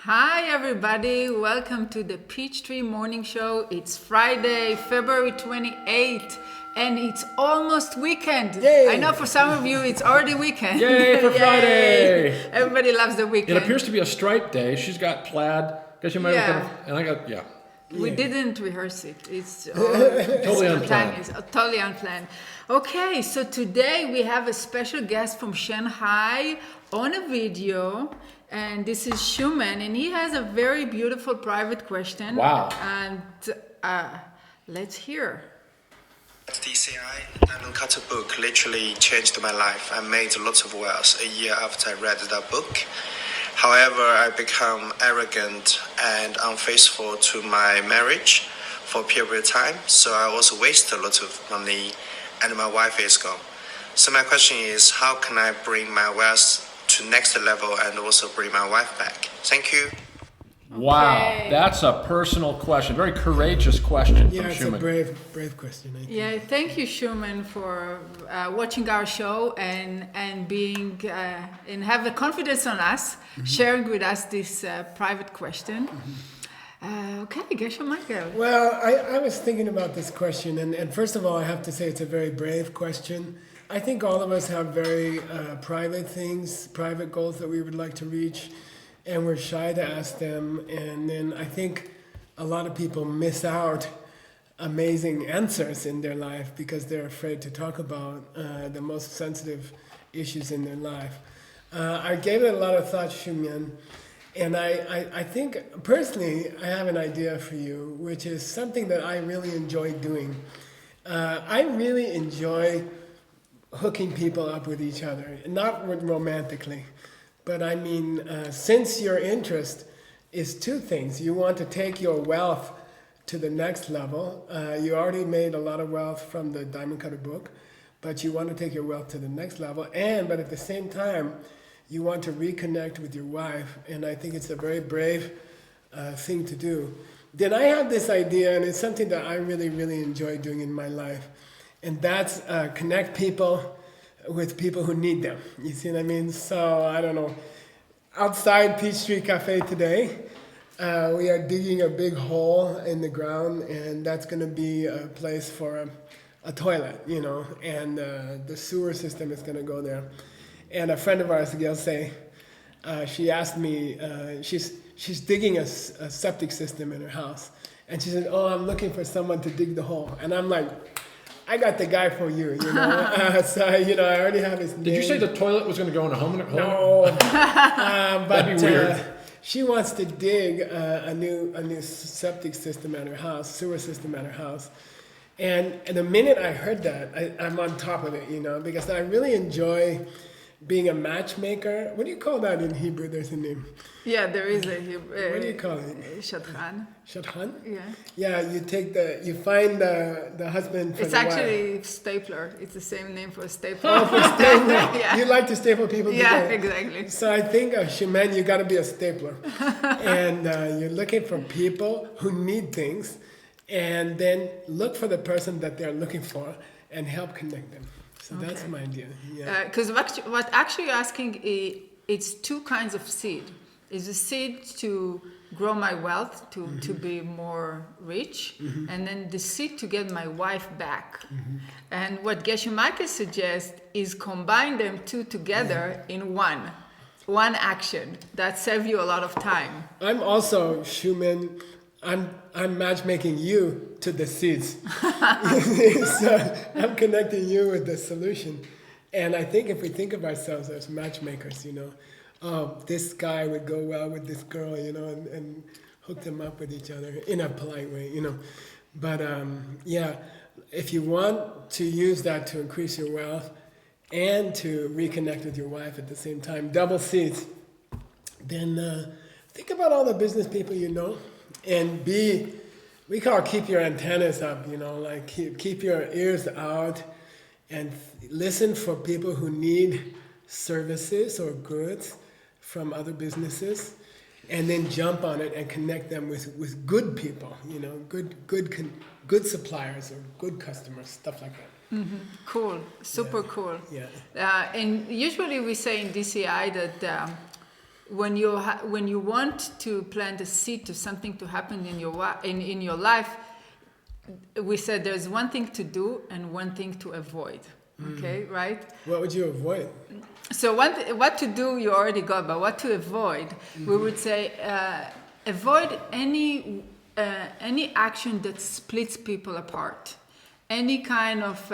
Hi everybody, welcome to the Peachtree Morning Show. It's Friday, February 28th, and it's almost weekend. Yay! I know for some of you it's already weekend. Yay for Friday! Everybody loves the weekend. It appears to be a stripe day. She's got plaid. Guess you might have and I got, We didn't rehearse it. It's Totally unplanned. It's totally unplanned. Okay, so today we have a special guest from Shanghai on a video, and this is Schumann, and he has a very beautiful private question. Wow. And let's hear. DCI Diamond Cutter book literally changed my life. I made lots of wealth a year after I read that book. However, I become arrogant and unfaithful to my marriage for a period of time. So I also waste a lot of money and my wife is gone. So my question is, how can I bring my wealth to next level and also bring my wife back? Thank you. Wow, Okay. that's a personal question. Very courageous question Yeah, from it's Schumann. a brave question. I think. Yeah, thank you, Schumann, for watching our show and being and have the confidence on us, sharing with us this private question. Okay, Geshe Michael. Well, I was thinking about this question, and first of all, I have to say it's a very brave question. I think all of us have very private things, private goals that we would like to reach, and we're shy to ask them. And then I think a lot of people miss out amazing answers in their life because they're afraid to talk about the most sensitive issues in their life. I gave it a lot of thought, Schumann, and I think personally I have an idea for you, which is something that I really enjoy doing. I really enjoy hooking people up with each other, not romantically, but I mean, since your interest is two things, you want to take your wealth to the next level. You already made a lot of wealth from the Diamond Cutter book, but you want to take your wealth to the next level, but at the same time, you want to reconnect with your wife, and I think it's a very brave thing to do. Then I have this idea, and it's something that I really, really enjoy doing in my life, and that's connect people with people who need them. You see what I mean? So, I don't know. Outside Peachtree Cafe today, we are digging a big hole in the ground, and that's going to be a place for a toilet, and the sewer system is going to go there. And a friend of ours, Gelse, she asked me, she's digging a septic system in her house, and she said, "Oh, I'm looking for someone to dig the hole." And I'm like, I got the guy for you, So, I already have his name. Did you say the toilet was going to go in a home? No. But That'd be weird. She wants to dig a new septic system at her house, sewer system at her house. And the minute I heard that, I'm on top of it, because I really enjoy being a matchmaker. What do you call that in Hebrew? There's a name. Yeah, there is a What do you call it? Shadchan. Shadchan? Yeah. Yeah, you find the husband for It's the wife. actually stapler. It's the same name for a stapler. Oh, for stapler. Yeah. You like to staple people Yeah, together. exactly. So I think, Schumann, you got to be a stapler. And you're looking for people who need things, and then look for the person that they're looking for and help connect them. So that's my idea. Yeah. Because what actually you're asking, it's two kinds of seed. Is a seed to grow my wealth, to be more rich, and then the seed to get my wife back. And what Geshe Michael suggests is combine them two together in one action that saves you a lot of time. I'm also, Schumann, I'm matchmaking you to the seeds. So I'm connecting you with the solution. And I think if we think of ourselves as matchmakers, this guy would go well with this girl, and hook them up with each other in a polite way, But if you want to use that to increase your wealth and to reconnect with your wife at the same time, double seeds, then think about all the business people you know, and we call keep your antennas up, like keep your ears out and listen for people who need services or goods from other businesses, and then jump on it and connect them with good people, good suppliers or good customers, stuff like that. Cool, super cool. Yeah. And usually we say in DCI that when you want to plant a seed to something to happen in your life, we said there's one thing to do and one thing to avoid. Okay, right? What would you avoid? So what to do you already got, but what to avoid, we would say avoid any action that splits people apart, any kind of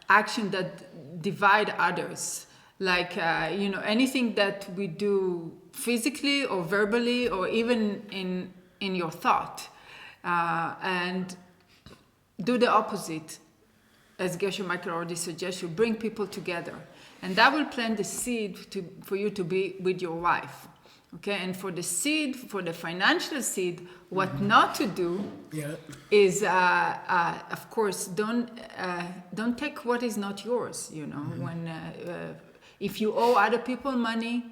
action that divide others, like anything that we do physically or verbally or even in your thought, and do the opposite. As Geshe Michael already suggests, you bring people together, and that will plant the seed for you to be with your wife. Okay, and for the seed, for the financial seed, what not to do is, of course, don't take what is not yours. When if you owe other people money,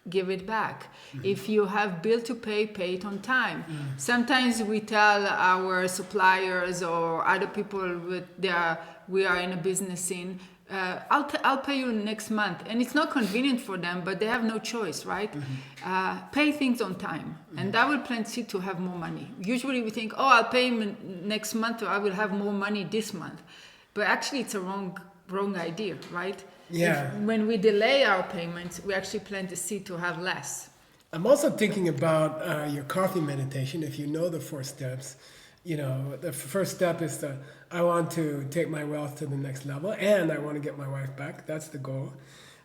give it back. If you have bill to pay it on time. Sometimes we tell our suppliers or other people we are in a business scene, I'll pay you next month, and it's not convenient for them, but they have no choice, right? Pay things on time, and that will plant seed to have more money. Usually we think, I'll pay him next month, or I will have more money this month, but actually it's a wrong idea, right? Yeah. When we delay our payments, we actually plant the seed to have less. I'm also thinking about your coffee meditation. If you know the 4 steps, the first step is I want to take my wealth to the next level, and I want to get my wife back. That's the goal.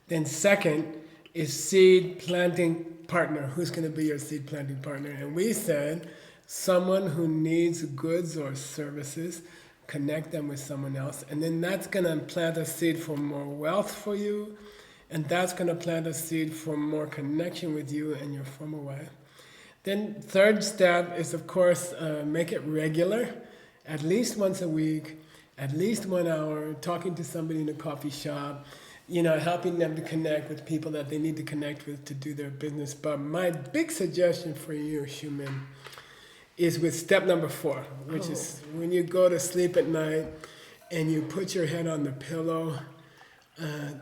Then second is seed planting partner. Who's going to be your seed planting partner? And we said someone who needs goods or services, connect them with someone else. And then that's going to plant a seed for more wealth for you. And that's going to plant a seed for more connection with you and your former wife. Then third step is, of course, make it regular, at least once a week, at least 1 hour, talking to somebody in a coffee shop, helping them to connect with people that they need to connect with to do their business. But my big suggestion for you, Schumann, is with step number 4, which is when you go to sleep at night and you put your head on the pillow,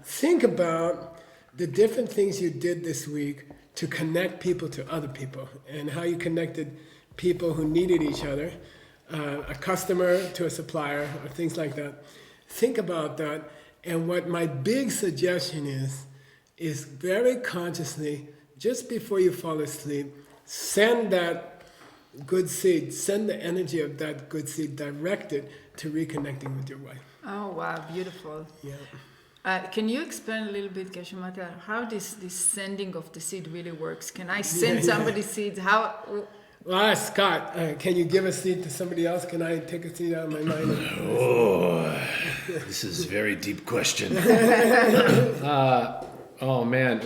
think about the different things you did this week to connect people to other people, and how you connected people who needed each other, a customer to a supplier, or things like that. Think about that. And what my big suggestion is very consciously, just before you fall asleep, send that good seed, send the energy of that good seed directed to reconnecting with your wife. Oh, wow, beautiful. Yeah. Can you explain a little bit, Geshe Michael, how this sending of the seed really works? Can I send somebody seeds? How? Well, Scott, can you give a seed to somebody else? Can I take a seed out of my mind? This is a very deep question. Oh man,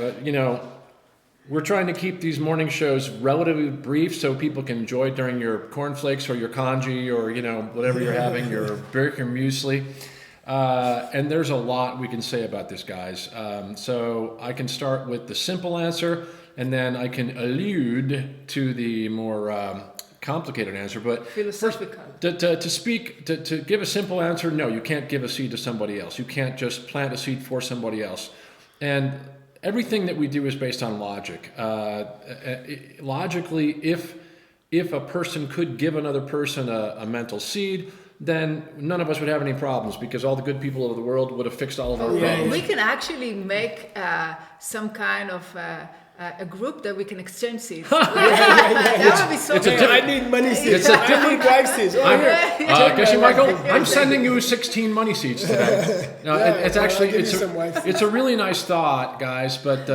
we're trying to keep these morning shows relatively brief so people can enjoy it during your cornflakes or your congee or whatever you're having, your Bircher muesli. And there's a lot we can say about this, guys. So I can start with the simple answer, and then I can allude to the more complicated answer. But philosophical. To give a simple answer, no, you can't give a seed to somebody else. You can't just plant a seed for somebody else. And everything that we do is based on logic. Logically, if a person could give another person a mental seed, then none of us would have any problems, because all the good people of the world would have fixed all of our problems. We can actually make some kind of a group that we can exchange seeds. That would be so good. I need money seeds. It's a different wife seeds. Geshe Michael, I'm sending you 16 money seeds today. No, it's a really nice thought, guys, but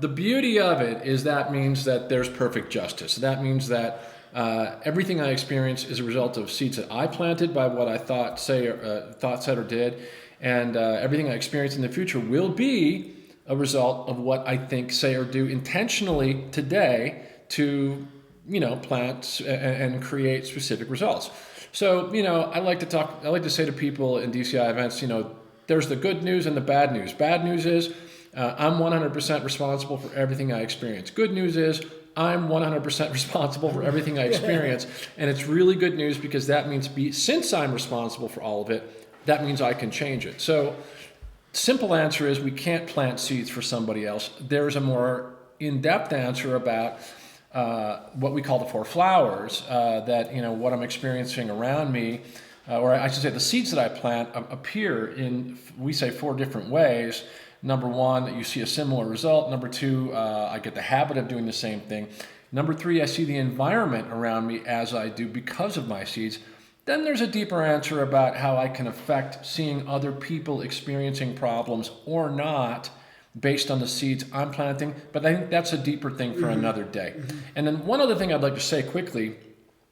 the beauty of it is that means that there's perfect justice. That means that everything I experience is a result of seeds that I planted by what I thought, said, or did, and everything I experience in the future will be a result of what I think, say, or do intentionally today to, plant and create specific results. So, I like to say to people in DCI events, there's the good news and the bad news. Bad news is I'm 100% responsible for everything I experience. Good news is I'm 100% responsible for everything I experience. And it's really good news, because that means since I'm responsible for all of it, that means I can change it. So simple answer is we can't plant seeds for somebody else. There's a more in-depth answer about what we call the four flowers, that, what I'm experiencing around me, or I should say the seeds that I plant appear in, we say, four different ways. Number one, that you see a similar result. Number two, I get the habit of doing the same thing. Number three, I see the environment around me as I do because of my seeds. Then there's a deeper answer about how I can affect seeing other people experiencing problems or not based on the seeds I'm planting. But I think that's a deeper thing for another day. And then one other thing I'd like to say quickly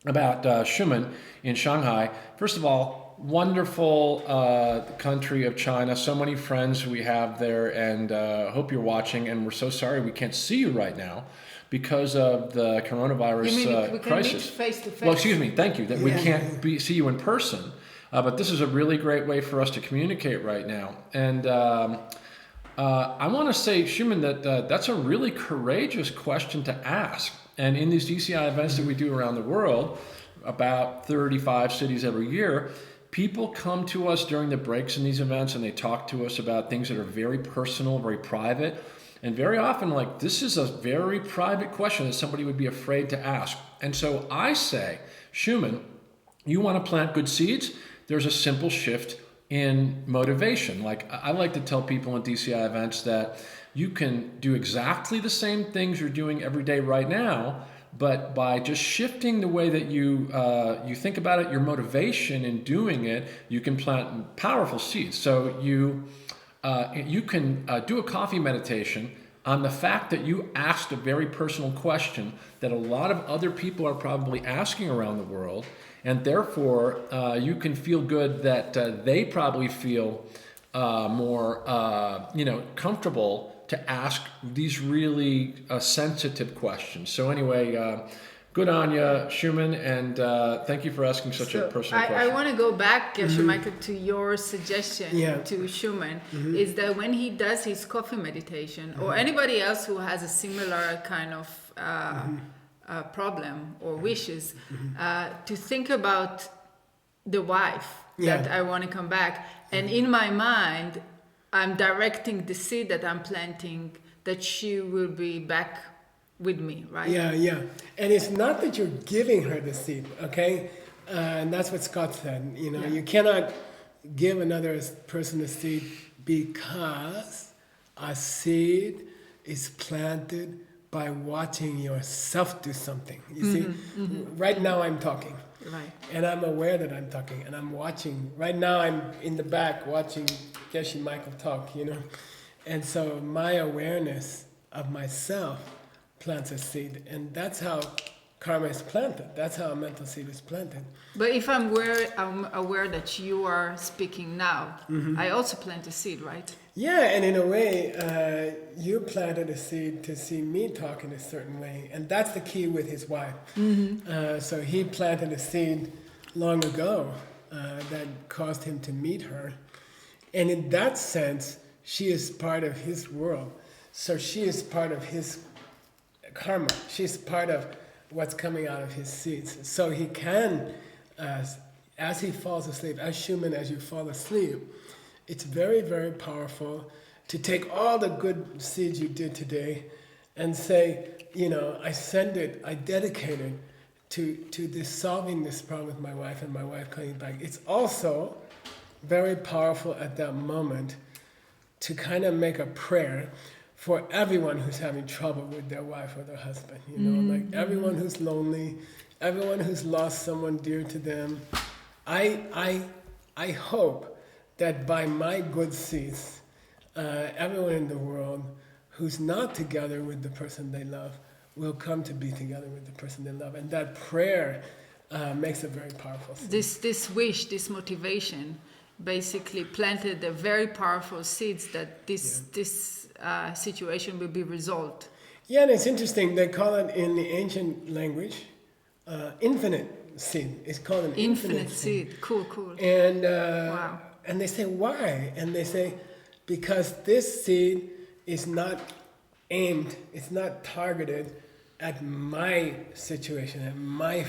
about Schumann in Shanghai. First of all, wonderful country of China. So many friends we have there, and hope you're watching. And we're so sorry we can't see you right now because of the coronavirus you mean we can crisis. meet face to face? Well, excuse me. Thank you. That we can't see you in person. But this is a really great way for us to communicate right now. And I want to say, Schumann, that that's a really courageous question to ask. And in these DCI events that we do around the world, about 35 cities every year, people come to us during the breaks in these events and they talk to us about things that are very personal, very private. And very often, this is a very private question that somebody would be afraid to ask. And so I say, Schumann, you want to plant good seeds? There's a simple shift in motivation. I like to tell people in DCI events that you can do exactly the same things you're doing every day right now, but by just shifting the way that you think about it, your motivation in doing it, you can plant powerful seeds. So you can do a coffee meditation on the fact that you asked a very personal question that a lot of other people are probably asking around the world, and therefore you can feel good that they probably feel more comfortable to ask these really sensitive questions. So anyway, good on you, Schumann, and thank you for asking such a personal question. I want to go back, Michael, to your suggestion to Schumann, is that when he does his coffee meditation, or anybody else who has a similar kind of problem or wishes, to think about the wife that I want to come back. And in my mind, I'm directing the seed that I'm planting that she will be back with me, right? Yeah. And it's not that you're giving her the seed, okay? And that's what Scott said. You cannot give another person a seed because a seed is planted by watching yourself do something. You see, right now I'm talking. Right. And I'm aware that I'm talking, and I'm watching. Right now I'm in the back watching Geshe Michael talk, And so my awareness of myself plants a seed, and that's how karma is planted. That's how a mental seed is planted. But if I'm aware that you are speaking now, I also plant a seed, right? Yeah, and in a way, you planted a seed to see me talk in a certain way, and that's the key with his wife. So he planted a seed long ago that caused him to meet her, and in that sense, she is part of his world. So she is part of his karma. She's part of what's coming out of his seeds. So he can, as he falls asleep, as Schumann, as you fall asleep, it's very, very powerful to take all the good seeds you did today and say, I send it, I dedicate it to this solving this problem with my wife and my wife coming back. It's also very powerful at that moment to kind of make a prayer for everyone who's having trouble with their wife or their husband, everyone who's lonely, everyone who's lost someone dear to them. I hope that by my good seeds, everyone in the world who's not together with the person they love will come to be together with the person they love. And that prayer makes a very powerful seed. This wish, this motivation, basically planted the very powerful seeds that this situation will be resolved. Yeah, and it's interesting. They call it in the ancient language, infinite seed. It's called an infinite seed. Cool. And wow. And they say, why? And they say, because this seed is not aimed, it's not targeted at my situation, at my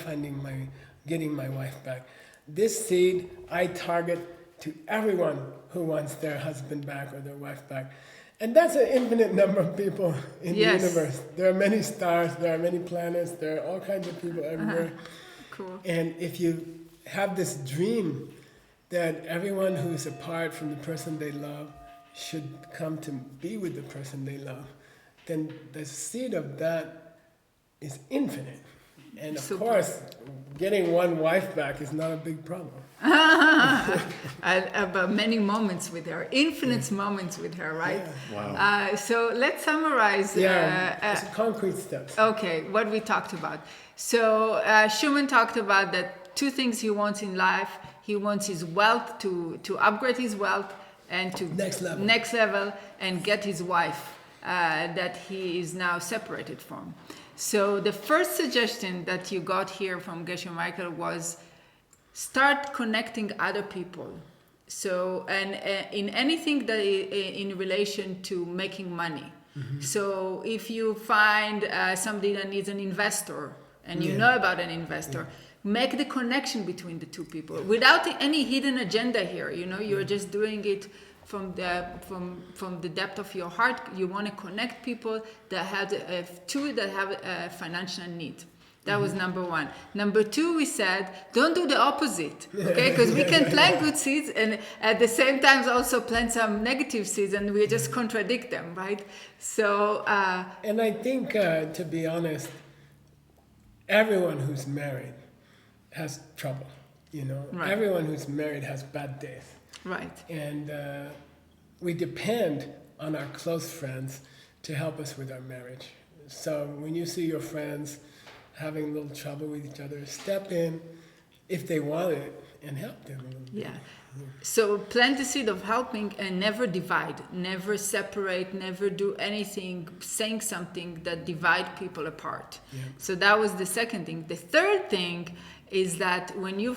getting my wife back. This seed I target to everyone who wants their husband back or their wife back. And that's an infinite number of people in Yes. the universe. There are many stars, there are many planets, there are all kinds of people everywhere. Cool. And if you have this dream that everyone who's apart from the person they love should come to be with the person they love, then the seed of that is infinite. And of Super. course, getting one wife back is not a big problem. About many moments with her, infinite moments with her, right? Yeah. Wow. So let's summarize. It's concrete steps. Okay, what we talked about. So Schumann talked about that two things he wants in life. He wants his wealth to upgrade his wealth and to next level and get his wife that he is now separated from. So the first suggestion that you got here from Geshe Michael was start connecting other people. So, and in anything that in relation to making money. Mm-hmm. So if you find somebody that needs an investor and you know about an investor, make the connection between the two people without any hidden agenda here. You know, you're just doing it from the depth of your heart. You want to connect people that have a financial need. That was number one. Number two, we said, don't do the opposite, okay? Because we can plant good seeds and at the same time also plant some negative seeds and we just contradict them, right? So... and I think, to be honest, everyone who's married has trouble, you know? Right. Everyone who's married has bad days. Right. And we depend on our close friends to help us with our marriage. So when you see your friends having a little trouble with each other, step in if they want it and help them a little bit. Yeah. So plant the seed of helping and never divide, never separate, never do anything, saying something that divide people apart. Yeah. So that was the second thing. The third thing is that when you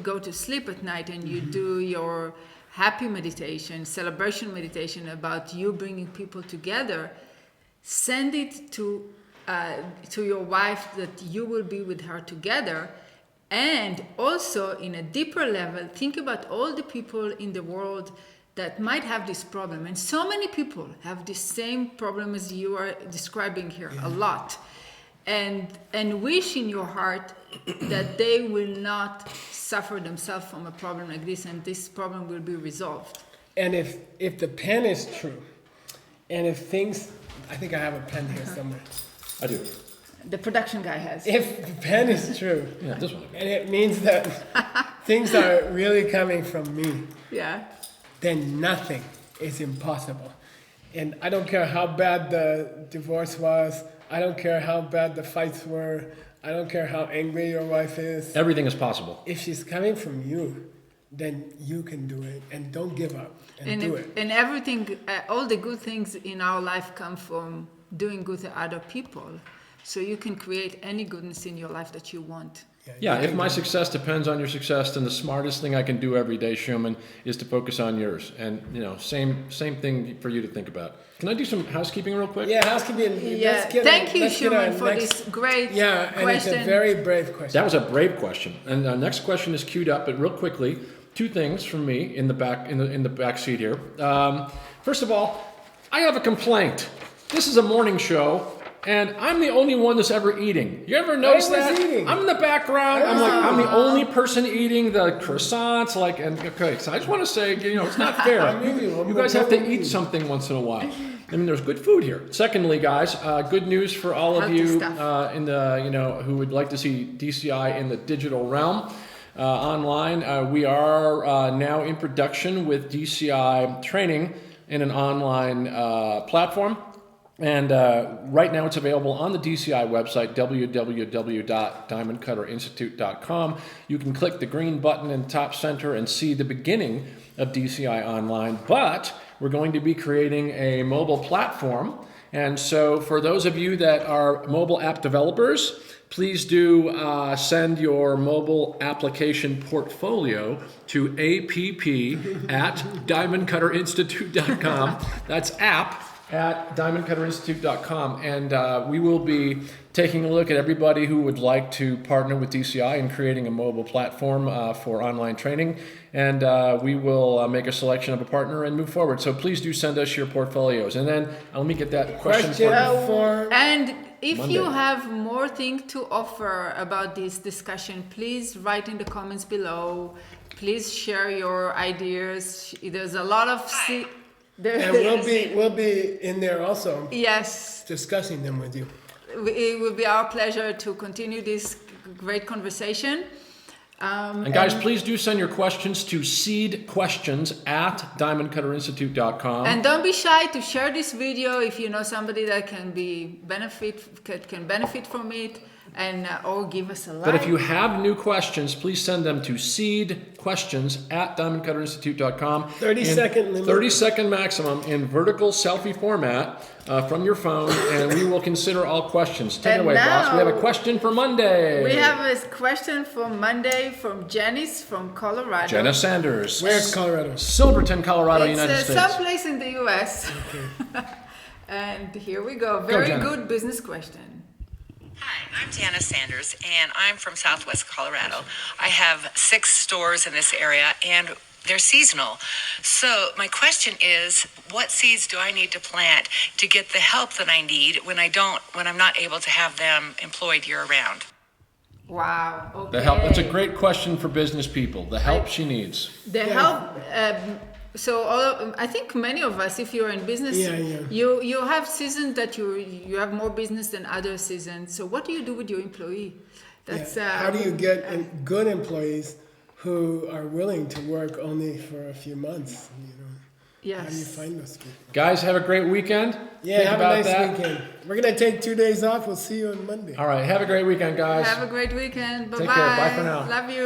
go to sleep at night and you do your happy meditation, celebration meditation about you bringing people together, send it to your wife that you will be with her together. And also in a deeper level, think about all the people in the world that might have this problem. And so many people have the same problem as you are describing here, a lot. And wish in your heart that they will not suffer themselves from a problem like this and this problem will be resolved. And if the pen is true, and if things, I think I have a pen here somewhere. I do. The production guy has. If the pen is true, Yeah, this one. and it means that things are really coming from me, Yeah. then nothing is impossible. And I don't care how bad the divorce was, I don't care how bad the fights were, I don't care how angry your wife is. Everything is possible. If she's coming from you, then you can do it, and don't give up, and do it. And everything, all the good things in our life come from doing good to other people. So you can create any goodness in your life that you want. Yeah, if my success depends on your success, then the smartest thing I can do every day, Schumann, is to focus on yours. And, you know, same thing for you to think about. Can I do some housekeeping real quick? Yeah, housekeeping. Yeah, thank you, Schumann, for this great and question. it's a very brave question. That was a brave question. And the next question is queued up, but real quickly, two things from me in the back seat here. First of all, I have a complaint. This is a morning show. And I'm the only one that's ever eating. You ever notice that? Eating. I'm in the background. I'm the only person eating the croissants. Okay, so I just want to say, you know, it's not fair. You guys have to eat something once in a while. I mean, there's good food here. Secondly, guys, good news for all of you who would like to see DCI in the digital realm. Online, we are now in production with DCI training in an online platform. And right now it's available on the DCI website, www.diamondcutterinstitute.com. You can click the green button in the top center and see the beginning of DCI Online. But we're going to be creating a mobile platform. And so for those of you that are mobile app developers, please do send your mobile application portfolio to app@diamondcutterinstitute.com. That's app at diamondcutterinstitute.com, and we will be taking a look at everybody who would like to partner with DCI in creating a mobile platform for online training, and we will make a selection of a partner and move forward. So please do send us your portfolios, and then let me get that question for and if Monday. you have more things to offer about this discussion, please write in the comments below. Please share your ideas. There's a lot of And we'll be in there also yes, discussing them with you. it will be our pleasure to continue this great conversation. And guys, please do send your questions to seedquestions@diamondcutterinstitute.com. And don't be shy to share this video if you know somebody that can benefit from it, and or give us a like. But if you have new questions, please send them to seedquestions@diamondcutterinstitute.com. 30-second limit. 30-second maximum in vertical selfie format from your phone, and we will consider all questions. Take it away, boss. We have a question for Monday. We have a question for Monday from Janice from Colorado. Jenna Sanders. Where's Colorado? Silverton, Colorado, It's United States. someplace in the U.S. Okay. And here we go. Very good business question. Hi, I'm Jana Sanders, and I'm from Southwest Colorado. I have 6 stores in this area, and they're seasonal. So my question is, what seeds do I need to plant to get the help that I need when I'm not able to have them employed year-round? Wow. Okay. The help. That's a great question for business people. The help she needs. The help. So I think many of us, if you're in business, you have seasons that you have more business than other seasons. So what do you do with your employee? That's how do you get good employees who are willing to work only for a few months? You know, yes. How do you find those people? Guys, have a great weekend. Yeah, have a nice weekend. We're gonna take 2 days off. We'll see you on Monday. All right, have a great weekend, guys. Have a great weekend. Bye-bye. Take care. Bye for now. Love you.